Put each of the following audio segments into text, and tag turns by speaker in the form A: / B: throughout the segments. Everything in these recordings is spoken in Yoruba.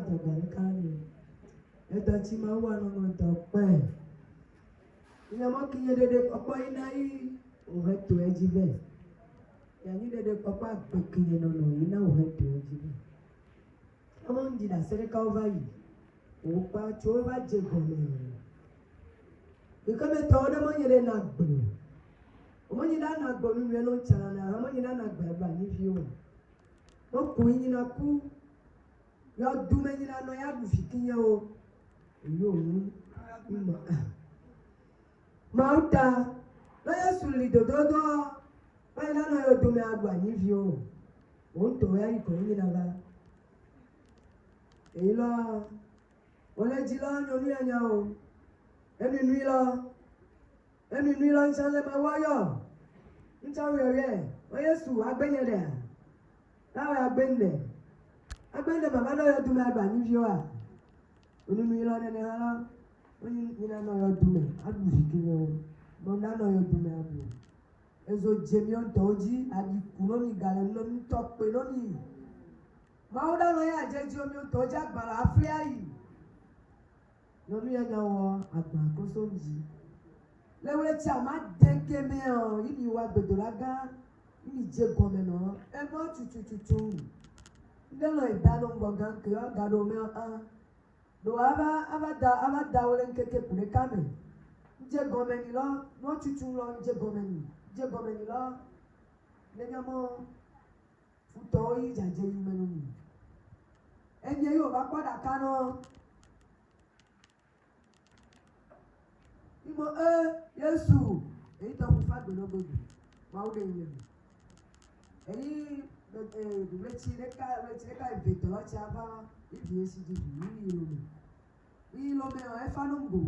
A: Tagalkani. Etachima wano tope. Inamaki de papa inai uhetu ejive. Yani de papa bekinye no ina uhetu ejive. Among the Seneca over Opa Chova Jegome. Because the Toda Money not blue. Money not going to no channel, money not by if you. No queen in a poo. You are doing in a noya bufikinyo. You Mauta. Lawyer Sully Dodo. Why not know do me out if you want to wear you going in a Ela, olha de lá, não é não. É menina não sabe mais o aio. Não sabe o que? Olha isso, a bem é. Tá a bem é. A bem é, mas não é do meu pai, não viu a. O menina não é ela. O menina não é do meu. A do filho, não dá não é do meu. Ezo jemion toji, a di kunomi galen no mi top penomi. Mauda no ya jeji omi otoja gbara afia yi. Lórí ẹ̀yà wọ àgbà àkóso yìí. Lẹ́wọ́n tí a máa dẹ́gẹ́ mẹ́ràn yìí ni wà gbẹ̀dọ̀lágá yìí jẹ́ gọ́mẹ̀nà ẹ̀mọ́ tuntun. Lẹ́nu ìdáná gbọ̀ngàn kì í ọ̀gádọ̀ mẹ́ràn. Lọ́wọ́ abá wọlé kékeré kùnú kámẹ̀. Jẹ́ gọ́mẹ̀nì lọ, wọ́n tuntun lọ jẹ́ gọ́mẹ̀nì lọ. Lẹ́yìn mọ́ fútọ́ yìí jàjẹ́ yìí mẹ́nu mi. Ẹ̀yẹ yóò bá pọ́dà kánú. Imo Yesu èyí tó kún fàgbé lọ́gbọ̀dù wà ó lè yẹn èyí retí lẹ́ka ìbètò lọ́tí abá ìdí èsì dìbò nínú ìròyìn yìí ló mẹ́ràn ẹ̀fà ló ń gbò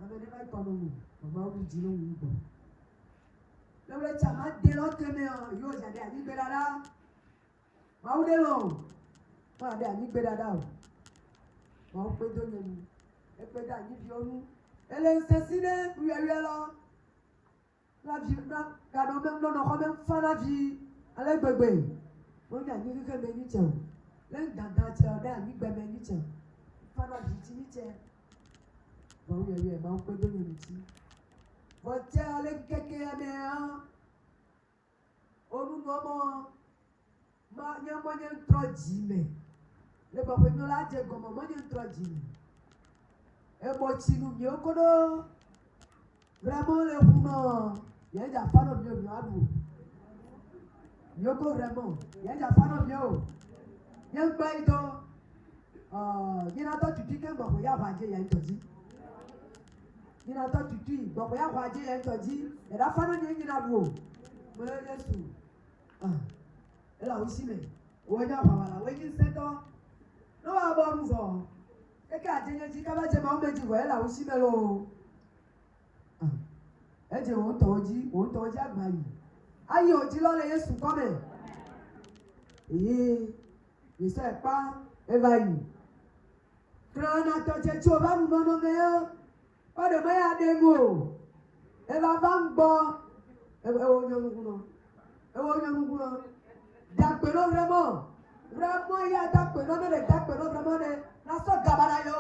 A: abẹ́lẹ́ bá ìpanu wò bàbá ó jí ló ń gbò lọ́wọ́lẹ́ tí a máa dé lọ́tẹ́ mẹ́ràn yóò jáde ànígbé dáadáa wà ó dé lọ wọ́n àdé ànígbé dáadáa wà ó pé tó yẹn ni ẹ pé dá níbi ọdún. Elle est assassinée, oui, la vie, la non, même fin la vie, elle est bébé. On a dit que bénitier, l'un d'entre eux, ni bénitier, fin la vie, bénitier. Bon, oui, on peut donner le petit. Bon, tiens, allez, quelqu'un, mais, on nous nomme, il y a moyen de trop d'imé. Le papa, nous l'a dit, comme moyen de trop d'imé. Et moi, si nous n'y avons vraiment les roues, il y a des femmes au mieux, il y a vraiment, il y a des femmes au mieux. Il y a un baïdo, il y a un tas de tutis, il y a un tas de tutis, il y a un tas de tutis, il y a un tas de tutis, et la femme n'y a pas de l'eau. Elle a aussi, mais, on y a pas mal, on y a 7 ans, non, à bon nous. Et quand tu dis que tu vas me dire, là aussi, mais l'eau. Et tu on t'a dit, à Maï. Aïe, on dit là, les sous quand même. Et je ne sais pas, évalué. Quand on a tu vas nous nommer, pas de meilleur démo. Et la banque, bon, et on y a d'accord, vraiment. Vraiment, il y a d'accord, vraiment, la sorte gabana yo.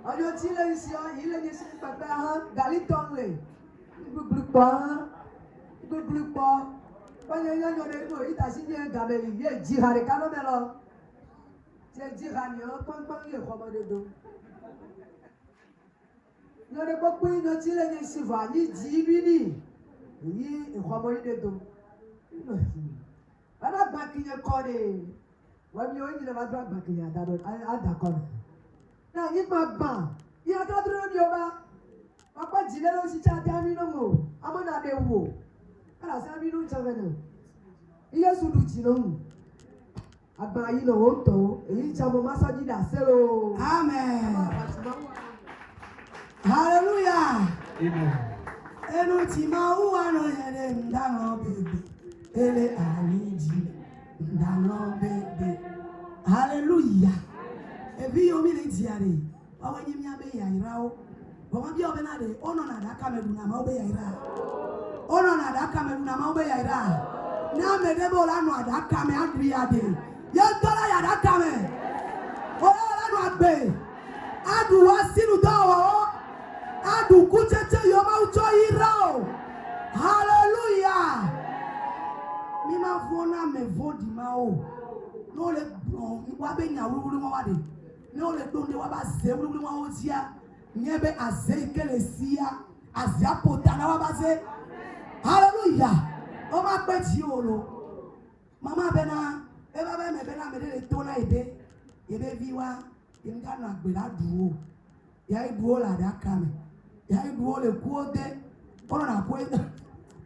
A: On y dit là ici, il est ici, papa, Galitonle. Il ne pas. Quand il y a il t'a signé un gabeli, il est djihad, calomelo. C'est djihad, il est comme de dos. Il y a beaucoup de gens qui ici, il dit, il est comme de dos. On a baqué le corps. When you only never drag back in that corner. Now, if my ban, you are not doing your back. Papa Gilero, she can't tell me no more. I'm on a war. And I said, we don't have any. Yes, you do, Gino. I buy you no auto, and each of them massage that cello. Amen. Hallelujah. Amen. Enutima, who are no down, baby. Ele Aliji. Baby. Hallelujah. Ebi yomi le diare. Wawa nyimi abe ya irao. Wawa bi obe na de ono na da kameru na ma obe ya ira. Ono na da kameru na ma obe ya ira. Na me debo la no da kame adri ade. Ye dola ya la dakame. Oh la no agbe. Adu wasinu dawo. Adu kucheche yoma ucho iro. Hallelujah. Mima vona me vodi mao. No le wabe nya wuri mo wade. No le donde waba ze wuri mo ozia. Nyebe aze kelesia. Azia potana waba ze. Hallelujah. O ma pe ti olo. Mama bena eba be me bena me de to na ebe. Ebe viwa inga na gbera duo. Ya iduo la da kame. Ya iduo le kuode. Ono na ko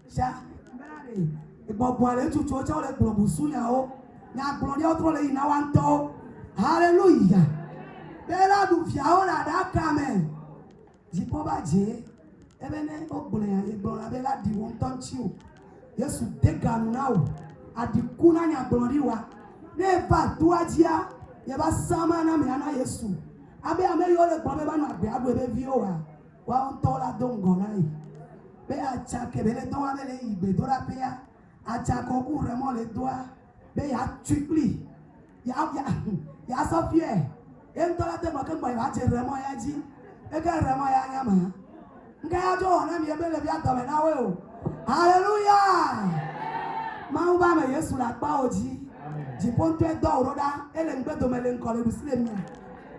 A: sha bena de. Gbogbo ale tutu o cha o le gbogbo sunya o. Nya gbon de otro le ina wan to. Hallelujah. Bela du fia o la da kame. Di po ba je. Ebene ogbon ya egbon la bela di won ton chi o. Yesu deganu na o. Adikuna nya gbon ri wa. Ne ba to ajia. Ye ba sama na me ana Yesu. Abe ame yo le gbon be ba na agbe adu ebe vi o wa. Wa on to la dongo na yi. Be acha ke be le don wa be le igbe do ra pe ya. Acha ko ku re mo le do a. Be ya twikli. Ya so fie. E nto la te mo ke mo ya je re mo ya ji. E ke re mo ya nya ma. Nga ya jo na mi ebe le bi atome na we o. Hallelujah. Ma uba me Yesu la pa oji. Jiponto e do oroda ele ngbe do mele nkole bu sile mi.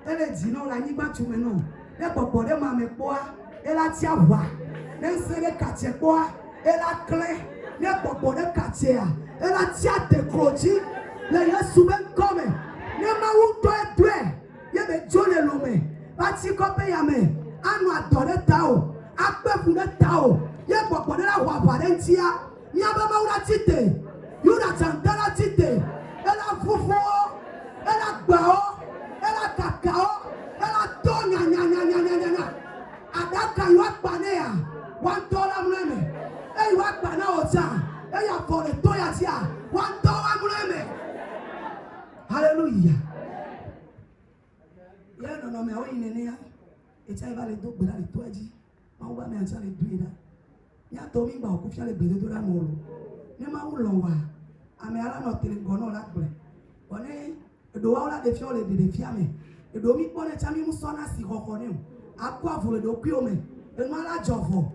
A: Ele jino la nyigba chume no. E popo de ma me poa. Ela ti awa. Ne sere kache poa. Ela kle. Ne popo de kache a. Ela ti ate kroji. Le Yesu ben come. Ne ma wu to e dwe. Ye be jole lo me. Ba ti ko pe ya me. Anu adore ta o. Akpe fu de ta o. Ye popo de la wa ba de ntia. Ni aba ma ura tite. Yuna chantala tite. Ela fufu. Ela gbao. Ela kakao. Ela tonya nya. Adaka yu akpane ya. Wan tola mleme. E yu akpana ocha. E ya fore toya tia. Wan tola mleme. Hallelujah. Ya no me awi nene ya. Echa iba le do gbera le toji. Ma uba me ancha le duida. Ya to mi gba okufia le gbere do ra mo lo. Ne ma wu lo wa. Ame ala no tele gono la gbre. One do wa la de fio le de fia me. E do mi pone chami mu so na si koko ne. Akwa vole do kwi o me. E ma la jofo.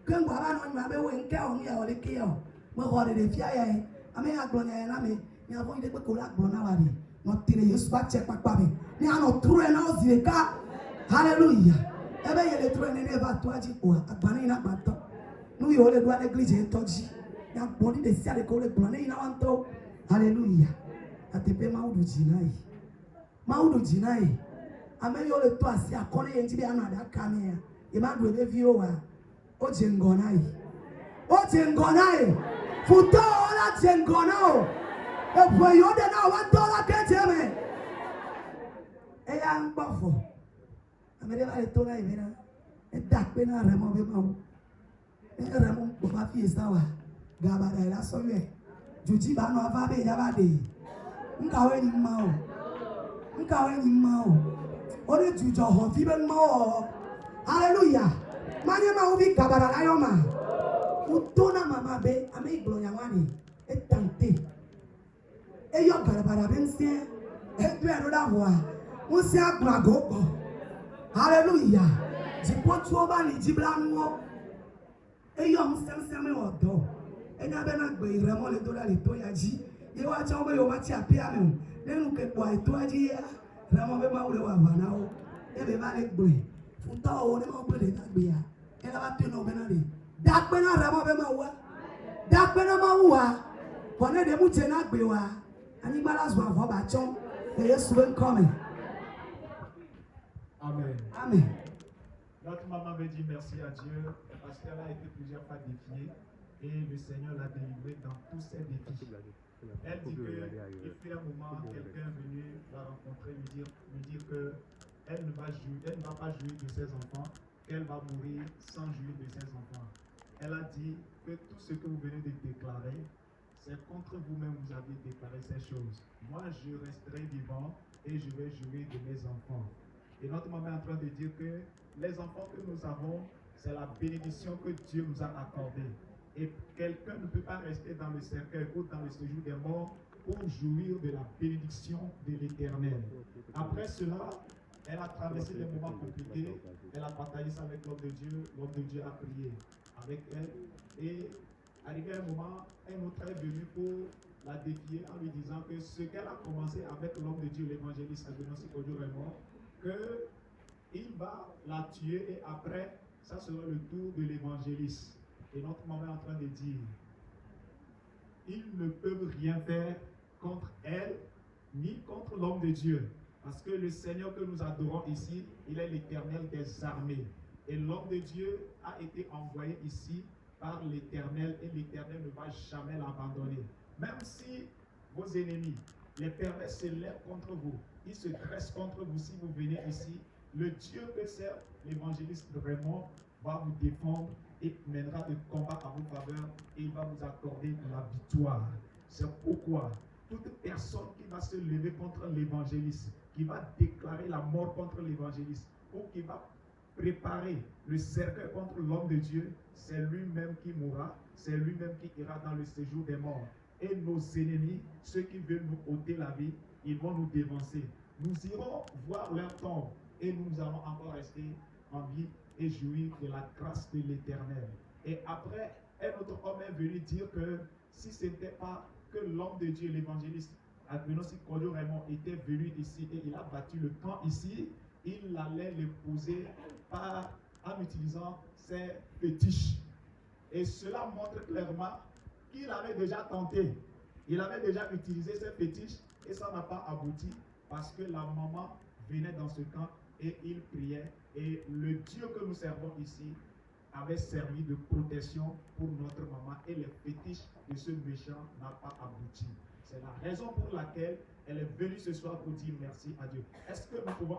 A: Ken gba ba no ma be we nke o mi e o le ki o. Mo ho de fia ya e. Ame agbo nya na me. Ni avo ide pe ko la gbo na wa de. No tele Yesu ba che papa me. Ni ano true na o zireka. Hallelujah. Ebe ye le true ne ne va to aji o. Agbani na gba to. Nu yo le do a neglige toji. Ya body de sia de ko le gbo na ina wan to. Hallelujah. Atepe maudu jinai. Maudu jinai. Ame yo le to asi akole ye ntibe anu ada kame ya. E ma do ebe vi o wa. O jengonai. O jengonai. Futo ola jengonao. E po yo de na wa to la keje me. E ya ngbofo. Ame de ba le to na ibena. E dakpe na remo be ma o. E remo ko ba fi sawa. Gaba da la so ye. Juji ba no ava be ya ba de. Nkawe ni mao. Nkawe ni mao. Ore jujo ho fi ben mao. Hallelujah. Manye ma ubi kabara na yoma. Utona mama be ame iglo nyawani. E tante. E yo garabara ben se. E du ero da ho a. Mo se agba gogo. Hallelujah. Jipotu oba ni jibla nwo. E yo mo sem me odo. E nya be na gbe iremo le do la le to ya ji. Ye wa cha obe yo ma ti apia me. Nenu ke po ai to aji ya. Remo be ma ule wa bana o. E be ba le gbe. Futa o ne ma gbe le gbe ya. E la ba te no be na le. Da gbe na remo be ma wa. Da gbe na ma wa. Ko ne de mu te na gbe wa. Ani gba la so afo ba chon. E Yesu ben come.
B: Amen.
A: Amen.
B: Notre maman veut dire merci à Dieu parce qu'elle a été plusieurs fois défiée et le Seigneur l'a délivrée dans tous ses défis. Elle dit qu'il fait un moment, quelqu'un est venu la rencontrer, lui dire que elle ne va pas jouir de ses enfants, qu'elle va mourir sans jouir de ses enfants. Elle a dit que tout ce que vous venez de déclarer, c'est contre vous-même vous avez déclaré ces choses. Moi, je resterai vivant et je vais jouir de mes enfants. Et notre maman est en train de dire que les enfants que nous avons, c'est la bénédiction que Dieu nous a accordée. Et quelqu'un ne peut pas rester dans le cercueil ou dans le séjour des morts pour jouir de la bénédiction de l'Éternel. Après cela, elle a traversé des moments compliqués, elle a partagé ça avec l'homme de Dieu a prié avec elle, et arrivé un moment, un autre est venu pour la défier en lui disant que ce qu'elle a commencé avec l'homme de Dieu, l'évangéliste Agnosi Kojo Raymond, qu'il va la tuer et après, ça sera le tour de l'évangéliste. Et notre maman est en train de dire, ils ne peuvent rien faire contre elle, ni contre l'homme de Dieu. Parce que le Seigneur que nous adorons ici, il est l'Éternel des armées. Et l'homme de Dieu a été envoyé ici par l'Éternel et l'Éternel ne va jamais l'abandonner. Même si vos ennemis, les pervers se lèvent contre vous, ils se dressent contre vous si vous venez ici, le Dieu que sert l'évangéliste Raymond va vous défendre et mènera des combats à vos faveurs et il va vous accorder la victoire. C'est pourquoi toute personne qui va se lever contre l'évangéliste, qui va déclarer la mort contre l'évangéliste ou qui va préparer le cercueil contre l'homme de Dieu, c'est lui-même qui mourra, c'est lui-même qui ira dans le séjour des morts. Et nos ennemis, ceux qui veulent nous ôter la vie, ils vont nous dévancer. Nous irons voir leur tombe et nous allons encore rester en vie et jouir de la grâce de l'Éternel. Et après, un autre homme est venu dire que si ce n'était pas que l'homme de Dieu, l'évangéliste Agnosi Kojo Raymond, était venu ici et il a battu le camp ici, il allait l'épouser en utilisant ses fétiches. Et cela montre clairement qu'il avait déjà tenté. Il avait déjà utilisé ses fétiches et ça n'a pas abouti parce que la maman venait dans ce camp et il priait. Et le Dieu que nous servons ici avait servi de protection pour notre maman et les fétiches de ce méchant n'ont pas abouti. C'est la raison pour laquelle elle est venue ce soir pour dire merci à Dieu. Est-ce que nous pouvons